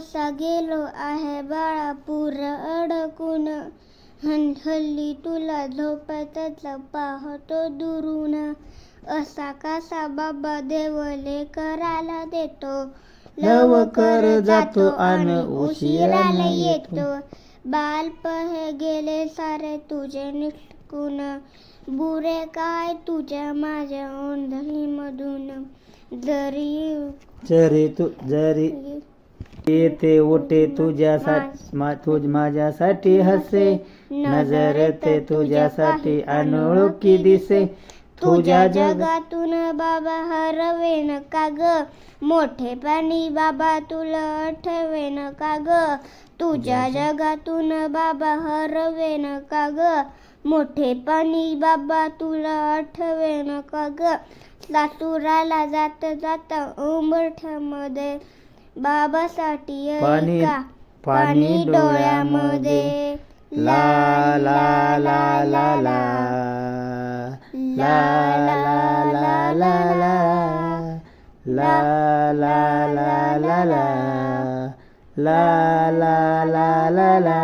कसा गेलो आहे बाळापूर अडकून, हल्ली तुला झोपेतच पाहतो दुरून. असा कसा बाबा देवले करायला देतो, लवकर जातो आणि उशिराला येतो. बालप हे गेले सारे तुझे निसटून, बुरे काय तुझ्या माझ्या ओंढळीमधून. जरी येते ओटे तुझ्यासाठी माझ्यासाठी हसे, नजरेत तुझ्यासाठी अनोळखी दिसे. तुझ्या जगातून बाबा हरवेन का ग, मोठेपणी बाबा तुला आठवेन का ग. तुझ्या जगातून बाबा हरवेन का ग, मोठेपणी बाबा तुला आठवेन का ग. लातूराला जात जाता उंबरठ्यामध्ये, बाबासाठी पाणी डोळ्यामध्ये. ला ला ला ला ला ला ला ला ला ला ला ला ला ला ला ला ला ला ला.